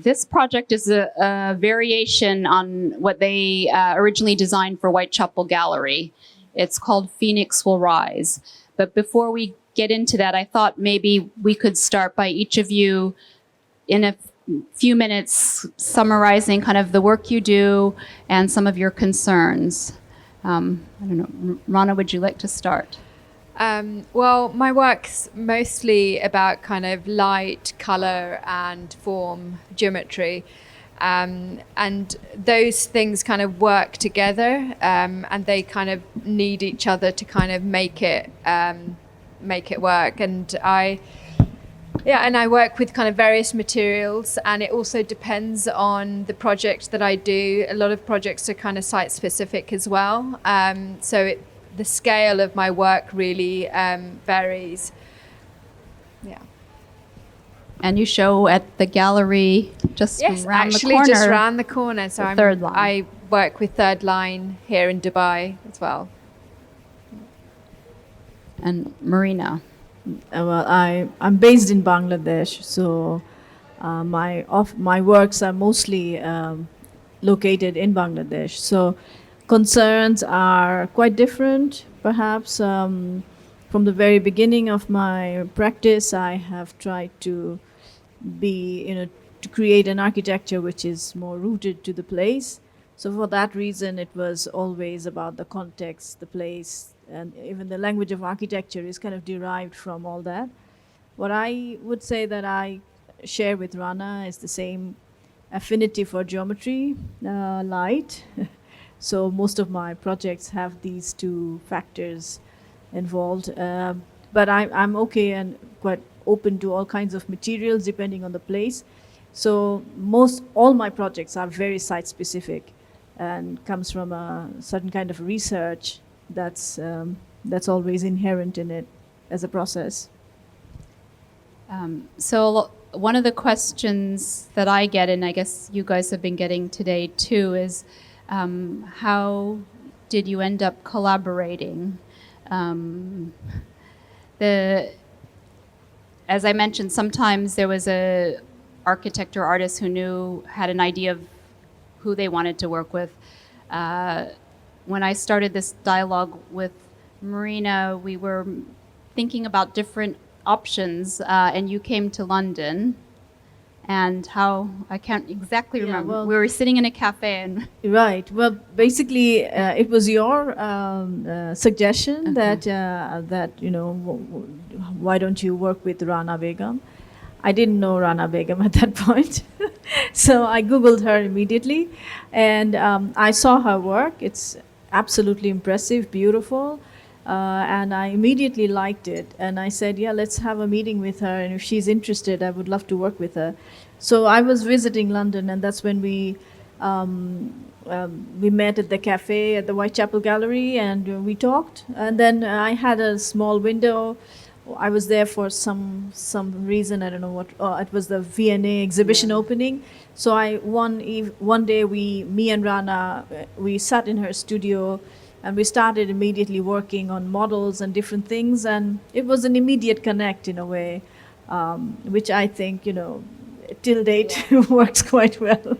This project is a variation on what they originally designed for Whitechapel Gallery. It's called Phoenix Will Rise. But before we get into that, I thought maybe we could start by each of you in a few minutes summarizing kind of the work you do and some of your concerns. I don't know, Rana, would you like to start? Well, my work's mostly about kind of light, color, and form, geometry. And those things kind of work together, and they kind of need each other to kind of make it work. And I work with kind of various materials, and it also depends on the project that I do. A lot of projects are kind of site specific as well. The scale of my work really varies. Yeah. And you show at the gallery just around the corner. Yes, actually just around the corner. So Third Line. I work with Third Line here in Dubai as well. And Marina. Well, I'm based in Bangladesh, so my works are mostly located in Bangladesh. So concerns are quite different, perhaps. From the very beginning of my practice, I have tried to to create an architecture which is more rooted to the place. So for that reason, it was always about the context, the place, and even the language of architecture is kind of derived from all that. What I would say that I share with Rana is the same affinity for geometry, light. So most of my projects have these two factors involved. But I'm okay and quite open to all kinds of materials depending on the place. So all my projects are very site specific and comes from a certain kind of research that's always inherent in it as a process. So one of the questions that I get, and I guess you guys have been getting today too, is how did you end up collaborating? As I mentioned, sometimes there was a architect or artist who had an idea of who they wanted to work with. When I started this dialogue with Marina, we were thinking about different options, and you came to London. And how, I can't exactly remember. Well, we were sitting in a cafe and... Right. Well, basically, it was your suggestion that why don't you work with Rana Begum? I didn't know Rana Begum at that point. So I Googled her immediately. And I saw her work. It's absolutely impressive, beautiful. And I immediately liked it. And I said, yeah, let's have a meeting with her. And if she's interested, I would love to work with her. So I was visiting London, and that's when we met at the cafe at the Whitechapel Gallery, and we talked. And then I had a small window. I was there for some reason, I don't know what. It was the V&A exhibition opening. So one day me and Rana, we sat in her studio, and we started immediately working on models and different things, and it was an immediate connect in a way, which I think till date works quite well.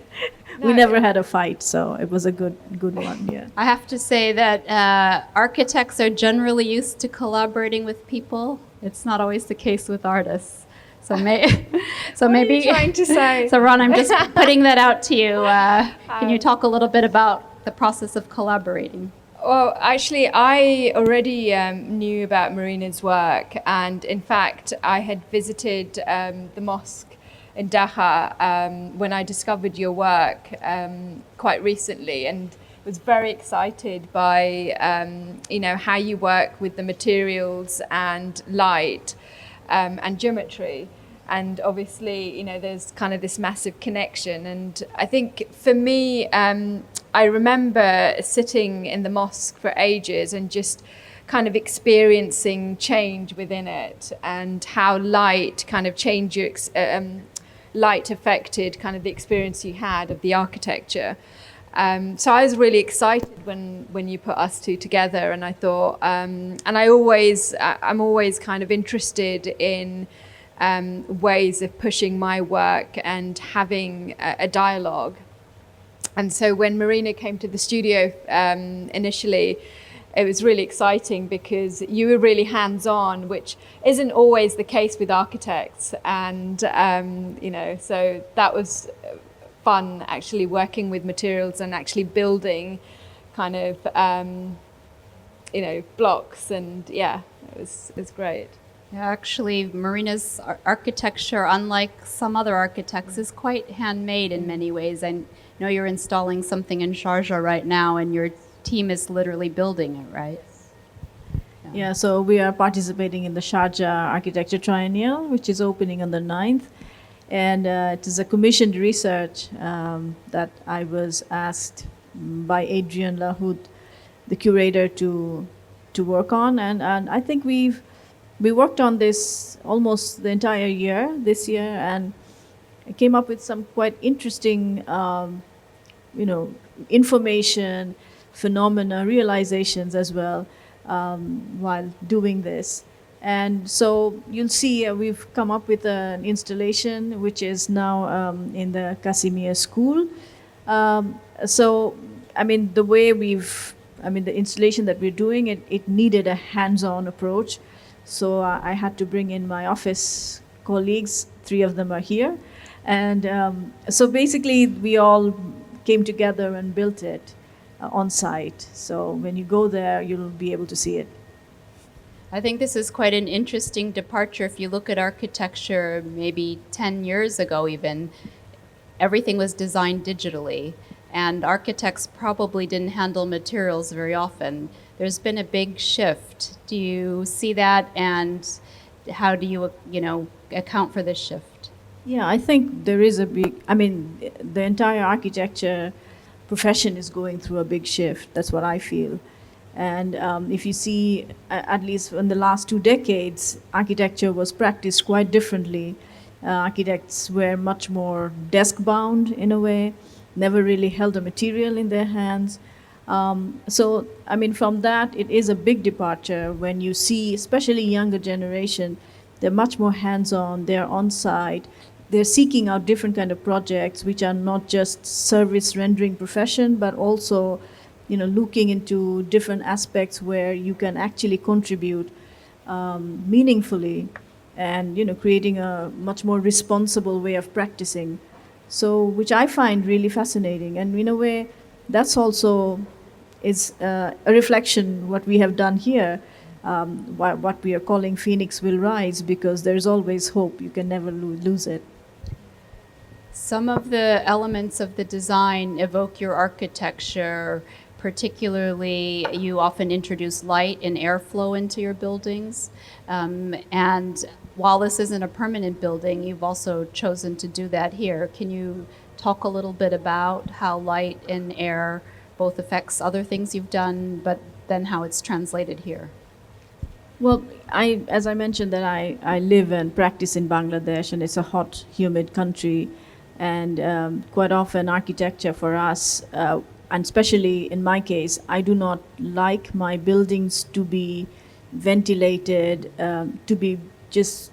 We never had a fight, so it was a good one. Yeah. I have to say that architects are generally used to collaborating with people. It's not always the case with artists. So maybe. What are you trying to say? So Ron, I'm just putting that out to you. Can you talk a little bit about the process of collaborating? Well, actually, I already knew about Marina's work, and in fact, I had visited the mosque in Dhaka when I discovered your work quite recently, and was very excited by how you work with the materials and light and geometry. And obviously, there's kind of this massive connection. And I think for me, I remember sitting in the mosque for ages and just kind of experiencing change within it, and how light kind of changed your light affected kind of the experience you had of the architecture. So I was really excited when you put us two together, and I thought, and I'm always kind of interested in ways of pushing my work and having a dialogue. And so when Marina came to the studio initially, it was really exciting because you were really hands-on, which isn't always the case with architects. And, so that was fun, actually working with materials and actually building kind of, blocks. And yeah, it was great. Yeah, actually, Marina's architecture, unlike some other architects, is quite handmade in many ways. I know you're installing something in Sharjah right now, and your team is literally building it, right? Yeah, so we are participating in the Sharjah Architecture Triennial, which is opening on the 9th. And it is a commissioned research that I was asked by Adrian Lahoud, the curator, to work on. And I think we worked on this almost the entire year, this year, and I came up with some quite interesting, information, phenomena, realizations as well while doing this. And so you'll see we've come up with an installation which is now in the Casimir School. The way the installation that we're doing, it needed a hands-on approach. So I had to bring in my office colleagues, 3 of them are here. And so basically we all came together and built it on site. So when you go there, you'll be able to see it. I think this is quite an interesting departure. If you look at architecture maybe 10 years ago even, everything was designed digitally, and architects probably didn't handle materials very often. There's been a big shift. Do you see that, and how do you, account for this shift? Yeah, I think there is the entire architecture profession is going through a big shift. That's what I feel. And if you see, at least in the last 2 decades, architecture was practiced quite differently. Architects were much more desk-bound in a way, never really held a material in their hands. From that, it is a big departure when you see, especially younger generation, they're much more hands-on, they're on-site, they're seeking out different kind of projects which are not just service rendering profession, but also looking into different aspects where you can actually contribute meaningfully and, creating a much more responsible way of practicing. So, which I find really fascinating. And in a way, that's also is a reflection what we have done here, what we are calling Phoenix Will Rise, because there's always hope. You can never lose it. Some of the elements of the design evoke your architecture. Particularly, you often introduce light and airflow into your buildings. And while this isn't a permanent building, you've also chosen to do that here. Can you talk a little bit about how light and air both affects other things you've done, but then how it's translated here? Well, as I mentioned, that I live and practice in Bangladesh, and it's a hot, humid country. And quite often architecture for us, and especially in my case, I do not like my buildings to be ventilated, to be just,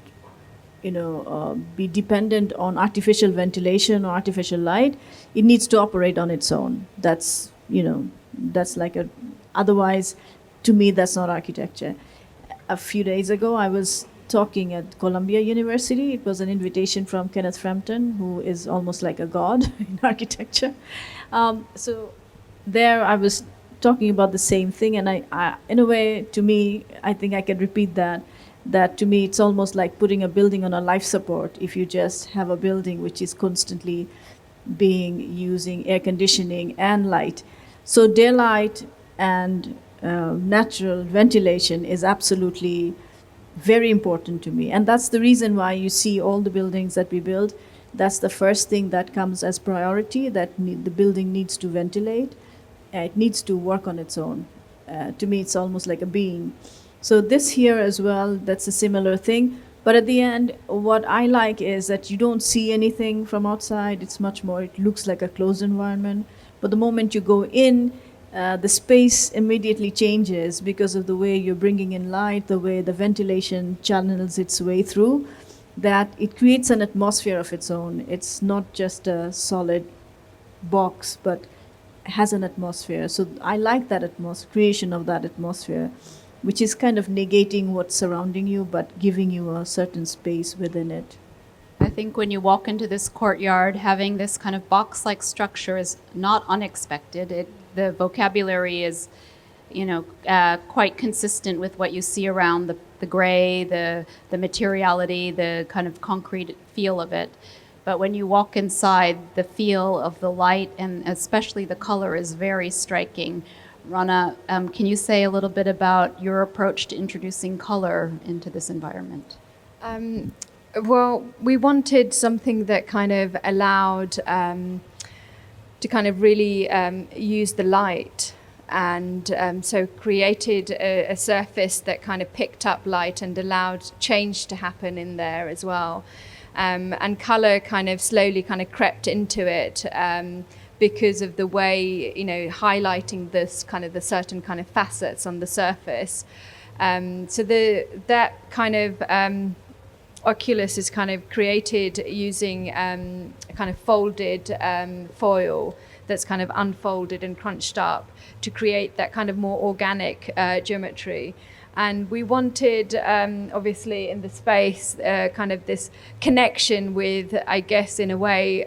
be dependent on artificial ventilation or artificial light. It needs to operate on its own. That's otherwise, to me, that's not architecture. A few days ago, I was talking at Columbia University. It was an invitation from Kenneth Frampton, who is almost like a god in architecture. So there I was talking about the same thing, and I in a way, to me, I think I can repeat that to me it's almost like putting a building on a life support if you just have a building which is constantly using air conditioning and light. So daylight and natural ventilation is absolutely very important to me, and that's the reason why you see all the buildings that we build, that's the first thing that comes as priority, that the building needs to ventilate. It needs to work on its own. To me, it's almost like a being. So this here as well, that's a similar thing. But at the end, what I like is that you don't see anything from outside. It's much more, it looks like a closed environment. But the moment you go in, the space immediately changes because of the way you're bringing in light, the way the ventilation channels its way through. that it creates an atmosphere of its own. It's not just a solid box, but has an atmosphere. So I like that creation of that atmosphere, which is kind of negating what's surrounding you, but giving you a certain space within it. I think when you walk into this courtyard, having this kind of box-like structure is not unexpected. The vocabulary is, quite consistent with what you see around the gray, the materiality, the kind of concrete feel of it. But when you walk inside, the feel of the light and especially the color is very striking. Rana, can you say a little bit about your approach to introducing color into this environment? Well, we wanted something that kind of allowed to kind of really use the light, and so created a surface that kind of picked up light and allowed change to happen in there as well. And color kind of slowly kind of crept into it because of the way, highlighting this kind of the certain kind of facets on the surface. So that kind of oculus is kind of created using a kind of folded foil that's kind of unfolded and crunched up to create that kind of more organic geometry. And we wanted, obviously, in the space, kind of this connection with, I guess, in a way,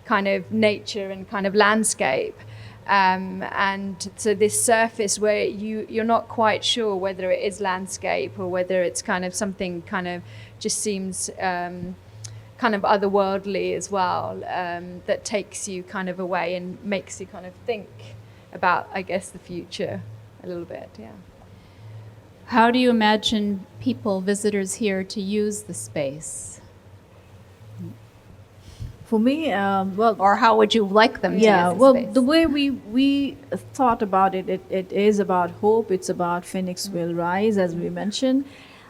kind of nature and kind of landscape. And so this surface where you're not quite sure whether it is landscape or whether it's kind of something kind of just seems kind of otherworldly as well, that takes you kind of away and makes you kind of think about, I guess, the future a little bit, yeah. How do you imagine people, visitors here, to use the space? For me, Or how would you like them to use the space? The way we thought about it, it is about hope. It's about Phoenix will rise, as we mentioned.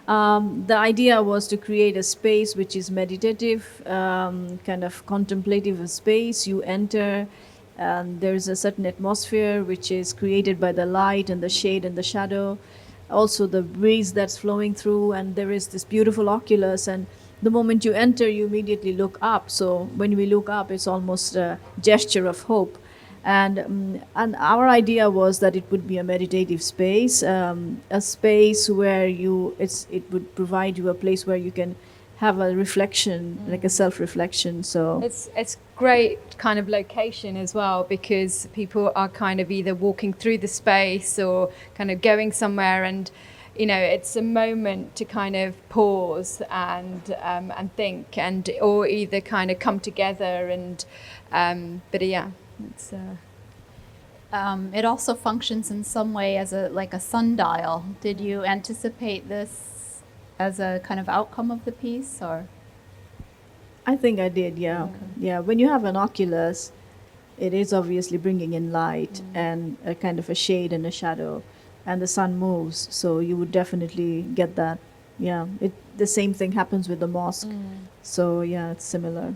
The idea was to create a space which is meditative, kind of contemplative space. You enter, and there's a certain atmosphere which is created by the light and the shade and the shadow. Also the breeze that's flowing through, and there is this beautiful oculus, and the moment you enter you immediately look up. So when we look up, it's almost a gesture of hope. And our idea was that it would be a meditative space, a space where it would provide you a place where you can have a reflection, like a self-reflection. So it's great kind of location as well, because people are kind of either walking through the space or kind of going somewhere, and it's a moment to kind of pause and think, and or either kind of come together and but yeah, it's. It also functions in some way as a sundial. Did you anticipate this as a kind of outcome of the piece, or? I think I did, yeah. Okay. Yeah, when you have an oculus, it is obviously bringing in light and a kind of a shade and a shadow, and the sun moves, so you would definitely get that. Yeah, the same thing happens with the mosque. So yeah, it's similar.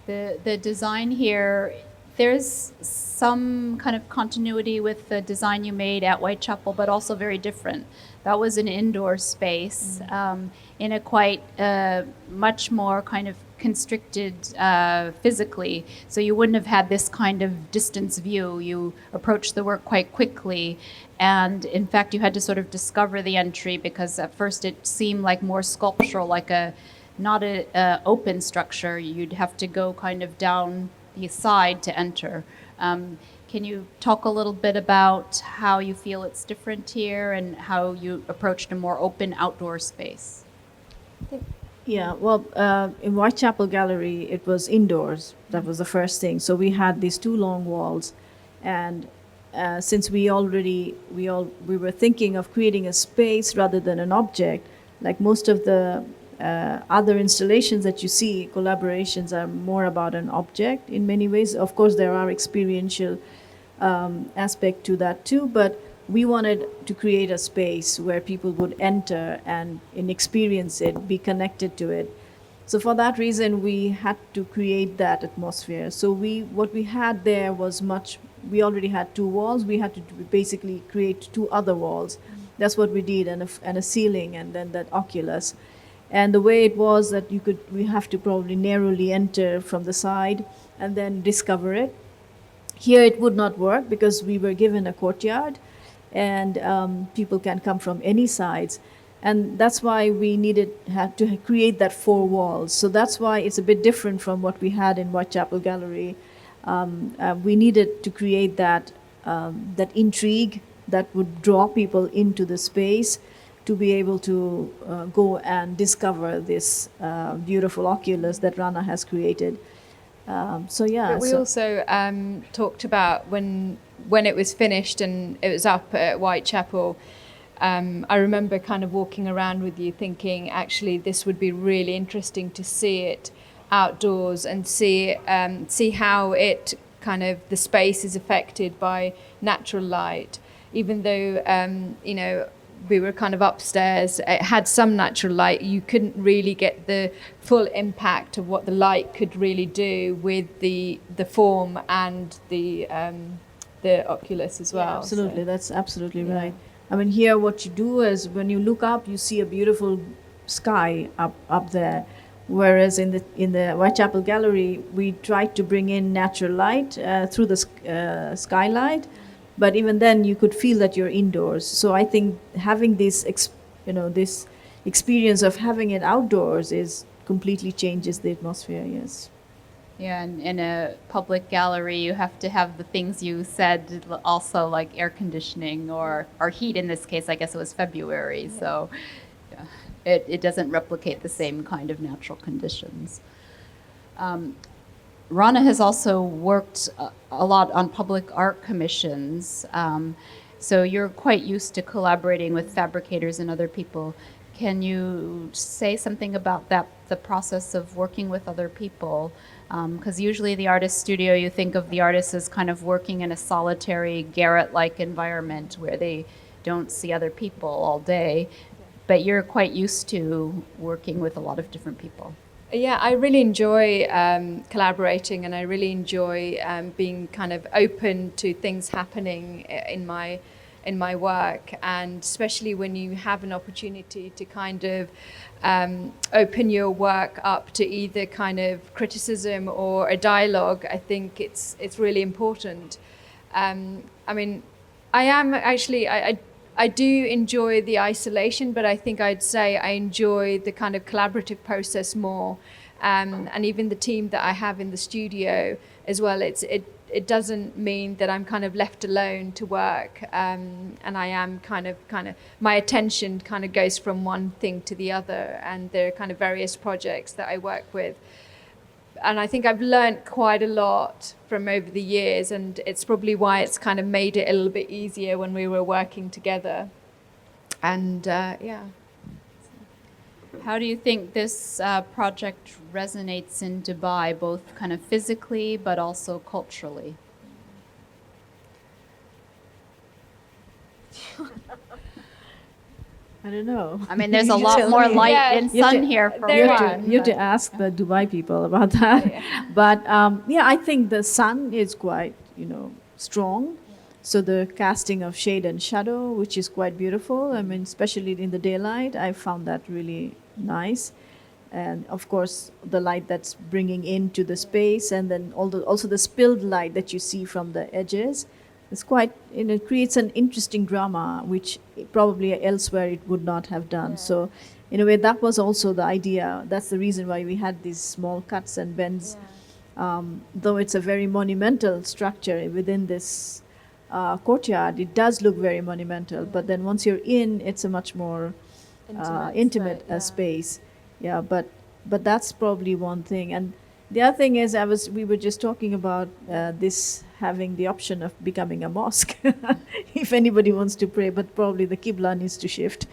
The design here, there's some kind of continuity with the design you made at Whitechapel, but also very different. That was an indoor space in a quite much more kind of constricted physically. So you wouldn't have had this kind of distance view. You approached the work quite quickly. And in fact, you had to sort of discover the entry, because at first it seemed like more sculptural, like not a open structure. You'd have to go kind of down the side to enter. Can you talk a little bit about how you feel it's different here and how you approached a more open outdoor space? Yeah, well, in Whitechapel Gallery, it was indoors. That was the first thing. So we had these two long walls, and since we were thinking of creating a space rather than an object, like most of the other installations that you see, collaborations are more about an object in many ways. Of course, there are experiential aspect to that too, but we wanted to create a space where people would enter and experience it, be connected to it. So for that reason, we had to create that atmosphere. So what we had there was we already had two walls. We had to basically create two other walls. That's what we did, and a ceiling, and then that oculus. And the way it was that we have to probably narrowly enter from the side and then discover it. Here it would not work because we were given a courtyard, and people can come from any sides. And that's why we had to create that four walls. So that's why it's a bit different from what we had in Whitechapel Gallery. We needed to create that intrigue that would draw people into the space to be able to go and discover this beautiful oculus that Rana has created. But we also talked about when it was finished and it was up at Whitechapel. I remember kind of walking around with you thinking, actually, this would be really interesting to see it outdoors and see how it kind of the space is affected by natural light. Even though we were kind of upstairs, it had some natural light, you couldn't really get the full impact of what the light could really do with the form and the oculus as well. Yeah, absolutely, that's absolutely right. I mean, here what you do is when you look up, you see a beautiful sky up there. Whereas in the Whitechapel Gallery, we tried to bring in natural light through the skylight, but even then you could feel that you're indoors. So I think having this experience of having it outdoors completely changes the atmosphere. Yes. Yeah, and in a public gallery, you have to have the things you said, also like air conditioning or heat. In this case, I guess it was February, so yeah, it doesn't replicate the same kind of natural conditions. Rana has also worked a lot on public art commissions, so you're quite used to collaborating with fabricators and other people. Can you say something about the process of working with other people? Because usually the artist studio, you think of the artist as kind of working in a solitary garret-like environment where they don't see other people all day, but you're quite used to working with a lot of different people. Yeah, I really enjoy collaborating, and I really enjoy being kind of open to things happening in my work, and especially when you have an opportunity to kind of open your work up to either kind of criticism or a dialogue. I think it's really important. I mean, I do enjoy the isolation, but I think I'd say I enjoy the kind of collaborative process more. And even the team that I have in the studio as well, it doesn't mean that I'm kind of left alone to work. And I am kind of my attention kind of goes from one thing to the other, and there are kind of various projects that I work with. And I think I've learned quite a lot from over the years, and it's probably why it's kind of made it a little bit easier when we were working together. And yeah. How do you think this project resonates in Dubai, both kind of physically but also culturally? I don't know. I mean, there's a lot more light and sun here for you have to ask the Dubai people about that. Yeah. But I think the sun is quite, strong. So the casting of shade and shadow, which is quite beautiful. I mean, especially in the daylight, I found that really nice. And of course, the light that's bringing into the space, and then also the spilled light that you see from the edges. It's quite, it creates an interesting drama, which probably elsewhere it would not have done. Yeah. So, in a way, that was also the idea. That's the reason why we had these small cuts and bends. Yeah. Though it's a very monumental structure within this courtyard, it does look very monumental. Yeah. But then once you're in, it's a much more intimate space. Yeah, but that's probably one thing. And the other thing is, we were just talking about this having the option of becoming a mosque if anybody wants to pray, but probably the Qibla needs to shift.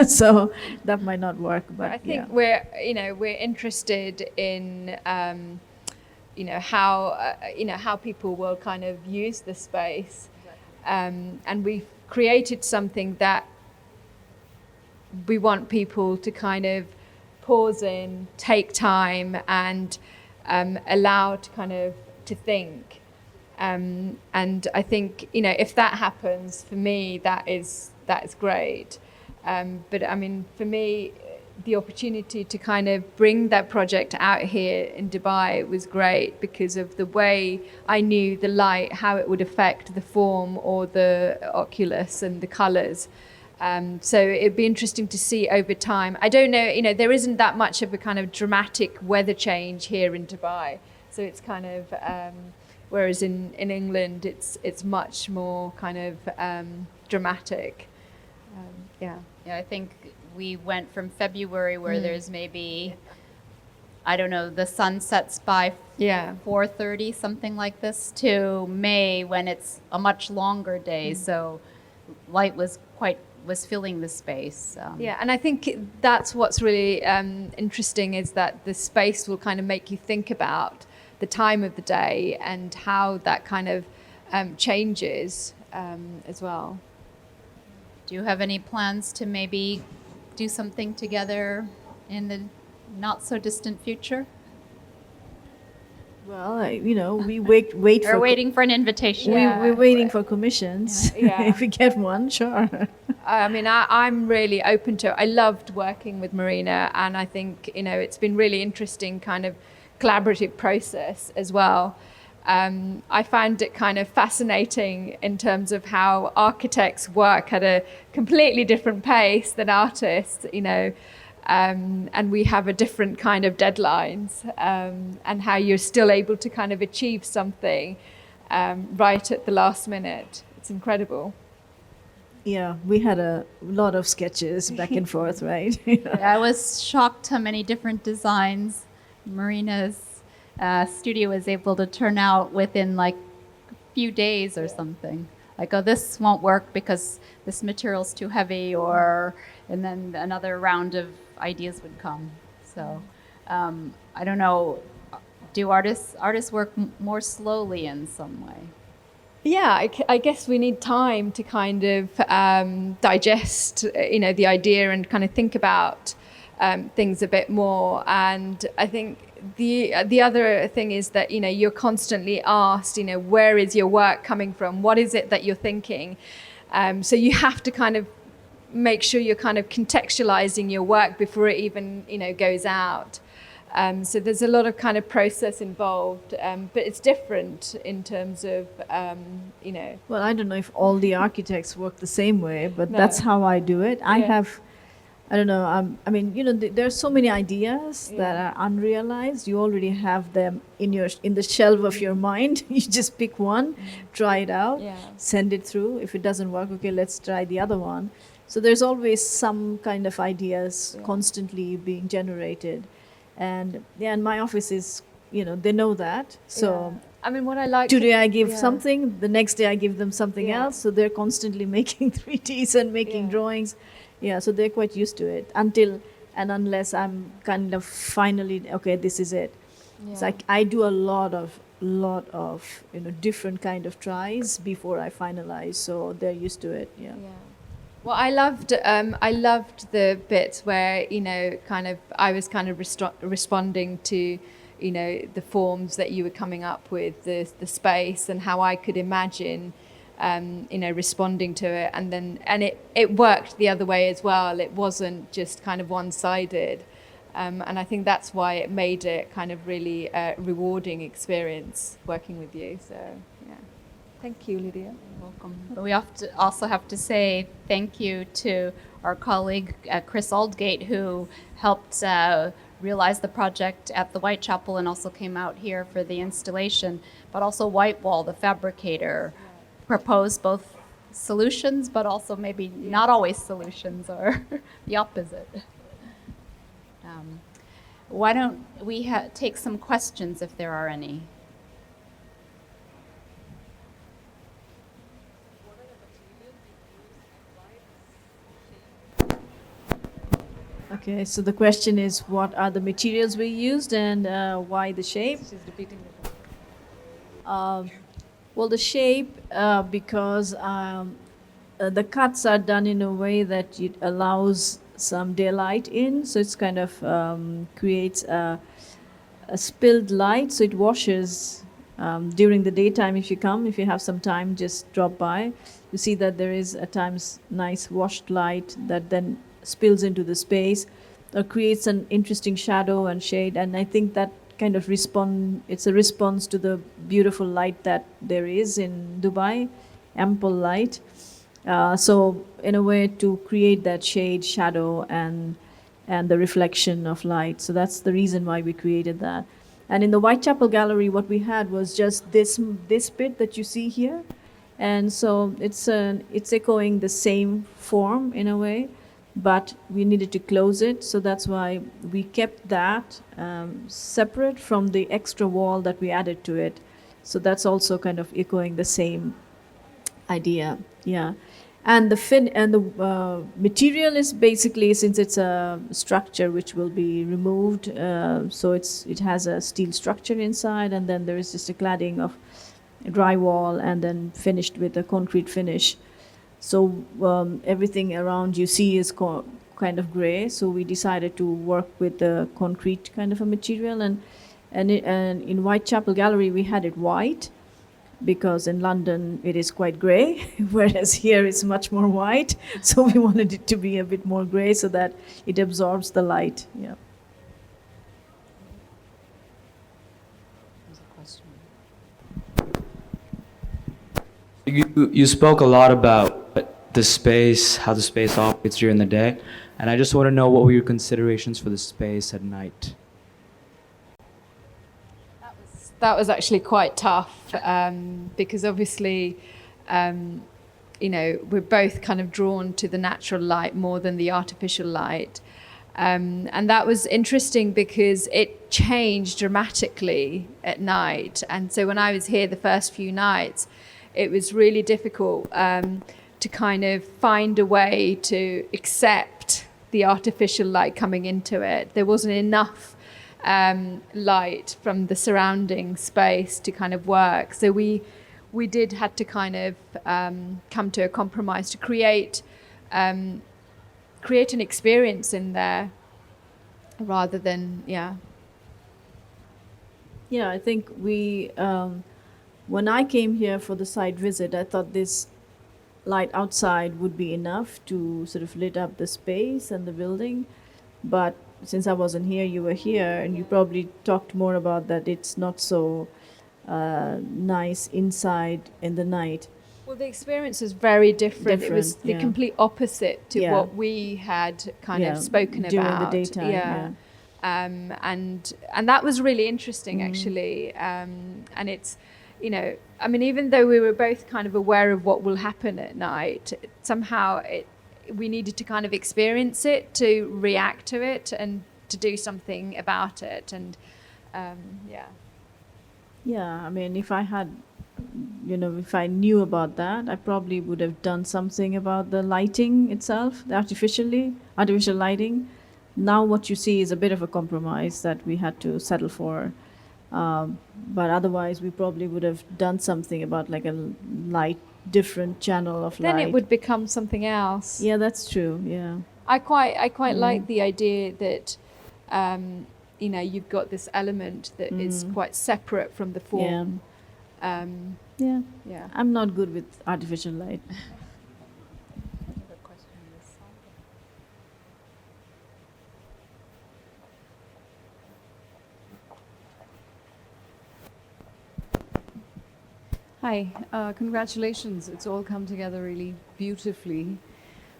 So that might not work. But I think we're interested in how people will kind of use the space, and we've created something that we want people to kind of pause in, take time, and allow to think. And I think, if that happens, for me, that is great. But I mean, for me, the opportunity to kind of bring that project out here in Dubai was great because of the way I knew the light, how it would affect the form or the oculus and the colors. So it'd be interesting to see over time. I don't know, there isn't that much of a kind of dramatic weather change here in Dubai. So it's kind of, whereas in England, it's much more kind of dramatic. Yeah. Yeah, I think we went from February where there's maybe, I don't know, the sun sets by 4:30, something like this, to May when it's a much longer day. So light was filling the space. Yeah, and I think that's what's really interesting is that the space will kind of make you think about the time of the day and how that kind of changes as well. Do you have any plans to maybe do something together in the not so distant future? Well, we wait We're for waiting for an invitation. we're waiting for commissions. Yeah. If we get one, sure. I mean, I'm really open to it. I loved working with Marina, and I think, it's been really interesting kind of collaborative process as well. I found it kind of fascinating in terms of how architects work at a completely different pace than artists, and we have a different kind of deadlines, and how you're still able to kind of achieve something right at the last minute. It's incredible. Yeah, we had a lot of sketches back and forth, right? I was shocked how many different designs Marina's studio was able to turn out within like a few days or something. Like, oh, this won't work because this material's too heavy, and then another round of ideas would come. So I don't know, do artists work more slowly in some way? Yeah, I guess we need time to kind of digest, the idea and kind of think about things a bit more. And I think the other thing is that, you're constantly asked, where is your work coming from? What is it that you're thinking? So you have to kind of make sure you're kind of contextualizing your work before it even, goes out. So there's a lot of kind of process involved, but it's different in terms of, Well, I don't know if all the architects work the same way, but No. that's how I do it. I don't know. I mean, there are so many ideas that are unrealized. You already have them in the shelf of your mind. You just pick one, try it out, send it through. If it doesn't work, okay, let's try the other one. So there's always some kind of ideas constantly being generated, and my office is, they know that. So I mean, what I like today I give something, the next day I give them something Yeah. else. So they're constantly making 3Ds and making drawings. Yeah, so they're quite used to it until and unless I'm kind of finally, okay, this is it. It's like I do a lot of different kind of tries before I finalize. So they're used to it. Yeah. Well, I loved the bits where, I was kind of responding to, the forms that you were coming up with, the space, and how I could imagine, responding to it. And it worked the other way as well. It wasn't just kind of one-sided. And I think that's why it made it kind of really rewarding experience working with you. So, yeah. Thank you, Lydia. Welcome. But we also have to say thank you to our colleague, Chris Aldgate, who helped realize the project at the Whitechapel and also came out here for the installation. But also Whitewall, the fabricator, proposed both solutions, but also maybe not always solutions, or the opposite. Why don't we take some questions if there are any? Okay, so the question is, what are the materials we used and why the shape? Well, the shape, because the cuts are done in a way that it allows some daylight in, so it's kind of creates a spilled light, so it washes during the daytime. If you have some time, just drop by. You see that there is at times nice washed light that then spills into the space. creates an interesting shadow and shade. And I think that kind of it's a response to the beautiful light that there is in Dubai, ample light. So in a way, to create that shade, shadow, and the reflection of light. So that's the reason why we created that. And in the Whitechapel Gallery, what we had was just this bit that you see here, and so it's echoing the same form in a way, but we needed to close it. So that's why we kept that separate from the extra wall that we added to it. So that's also kind of echoing the same idea. Yeah. And the material is basically, since it's a structure which will be removed, so it has a steel structure inside, and then there is just a cladding of drywall, and then finished with a concrete finish. So everything around you see is kind of gray. So we decided to work with the concrete kind of a material, and in Whitechapel Gallery we had it white, because in London it is quite grey, whereas here it's much more white. So we wanted it to be a bit more grey so that it absorbs the light. Yeah. You spoke a lot about the space, how the space operates during the day, and I just want to know, what were your considerations for the space at night? That was actually quite tough, because obviously, we're both kind of drawn to the natural light more than the artificial light. And that was interesting because it changed dramatically at night. And so when I was here the first few nights, it was really difficult to kind of find a way to accept the artificial light coming into it. There wasn't enough light from the surrounding space to kind of work. So we had to kind of come to a compromise to create an experience in there rather than, yeah. Yeah, I think when I came here for the site visit, I thought this light outside would be enough to sort of lit up the space and the building. But since I wasn't here, you were here, and you probably talked more about that it's not so nice inside in the night. Well, the experience is very different. It was the yeah. complete opposite to Yeah. what we had kind of spoken during about. the daytime. Yeah. And that was really interesting, actually. And it's, I mean, even though we were both kind of aware of what will happen at night, somehow we needed to kind of experience it to react to it and to do something about it. And Yeah, I mean, if I knew about that, I probably would have done something about the lighting itself, the artificial lighting. Now what you see is a bit of a compromise that we had to settle for. But otherwise, we probably would have done something about like a different channel of light. then it would become something else. Yeah, that's true. Yeah. I quite like the idea that you've got this element that is quite separate from the form. Yeah. Yeah. I'm not good with artificial light. Hi, congratulations. It's all come together really beautifully.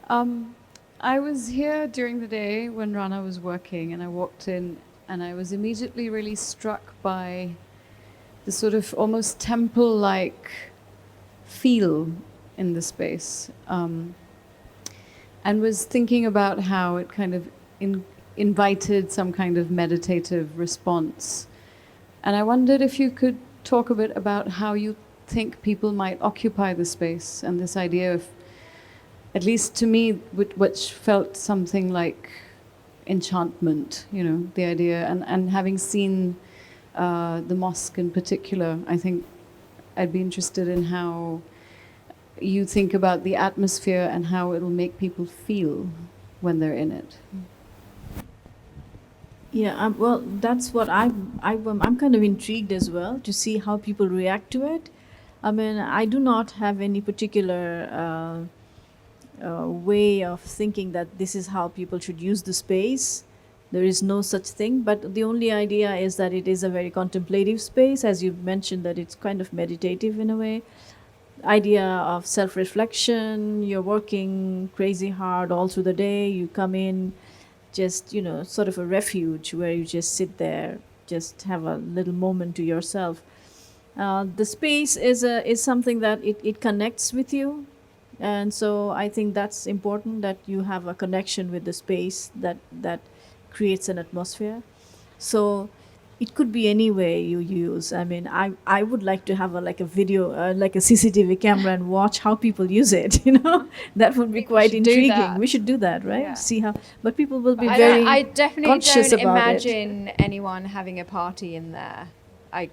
I was here during the day when Rana was working, and I walked in and I was immediately really struck by the sort of almost temple-like feel in the space, and was thinking about how it kind of invited some kind of meditative response. And I wondered if you could talk a bit about how you think people might occupy the space, and this idea of, at least to me, which felt something like enchantment, the idea, and having seen the mosque in particular, I think I'd be interested in how you think about the atmosphere and how it'll make people feel when they're in it. Yeah, well, that's what I'm kind of intrigued as well to see how people react to it. I mean, I do not have any particular way of thinking that this is how people should use the space. There is no such thing, but the only idea is that it is a very contemplative space, as you mentioned, that it's kind of meditative in a way. Idea of self-reflection, you're working crazy hard all through the day, you come in, just, sort of a refuge where you just sit there, just have a little moment to yourself. The space is something that it connects with you, and so I think that's important, that you have a connection with the space that creates an atmosphere. So it could be any way you use. I mean, I would like to have like a video, like a CCTV camera, and watch how people use it. That would be quite should do intriguing. that. We should do that, right? Yeah. See how, but people will be I very I definitely conscious don't about it. imagine anyone having a party in there. I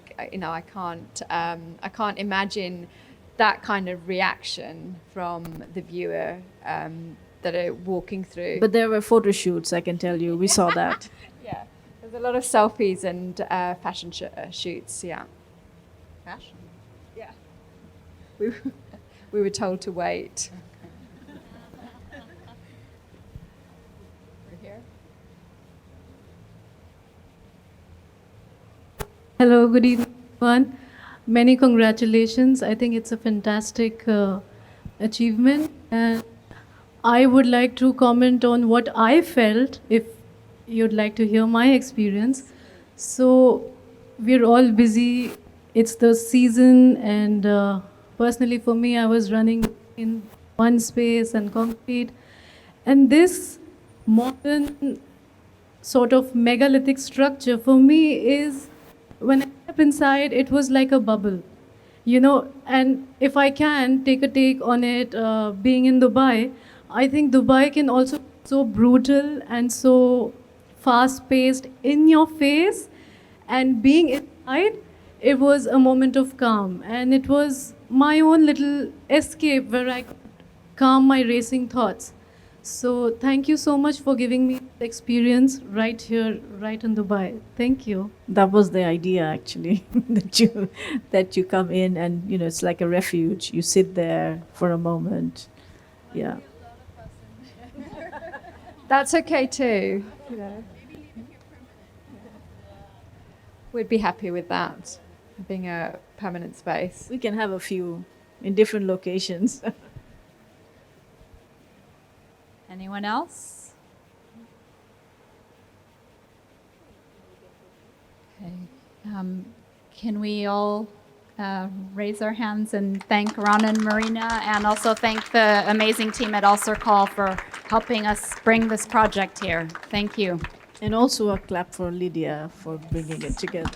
can't imagine that kind of reaction from the viewer that are walking through. But there were photo shoots, I can tell you. We saw that. Yeah, there's a lot of selfies and fashion shoots. Yeah, fashion. Yeah, we were told to wait. We're here. Hello, good evening, everyone. Many congratulations. I think it's a fantastic achievement. And I would like to comment on what I felt, if you'd like to hear my experience. So, we're all busy. It's the season, and personally for me, I was running in one space and concrete. And this modern sort of megalithic structure for me is, when I step inside, it was like a bubble, and if I can take a take on it, being in Dubai, I think Dubai can also be so brutal and so fast-paced, in your face, and being inside, it was a moment of calm, and it was my own little escape where I could calm my racing thoughts. So thank you so much for giving me the experience right here, right in Dubai. Thank you. That was the idea, actually, that you come in and, it's like a refuge. You sit there for a moment. Yeah. That's okay too. We'd be happy with that, being a permanent space. We can have a few in different locations. Anyone else? Okay. Can we all raise our hands and thank Rana and Marina, and also thank the amazing team at Alserkal for helping us bring this project here. Thank you. And also a clap for Lydia for bringing it together.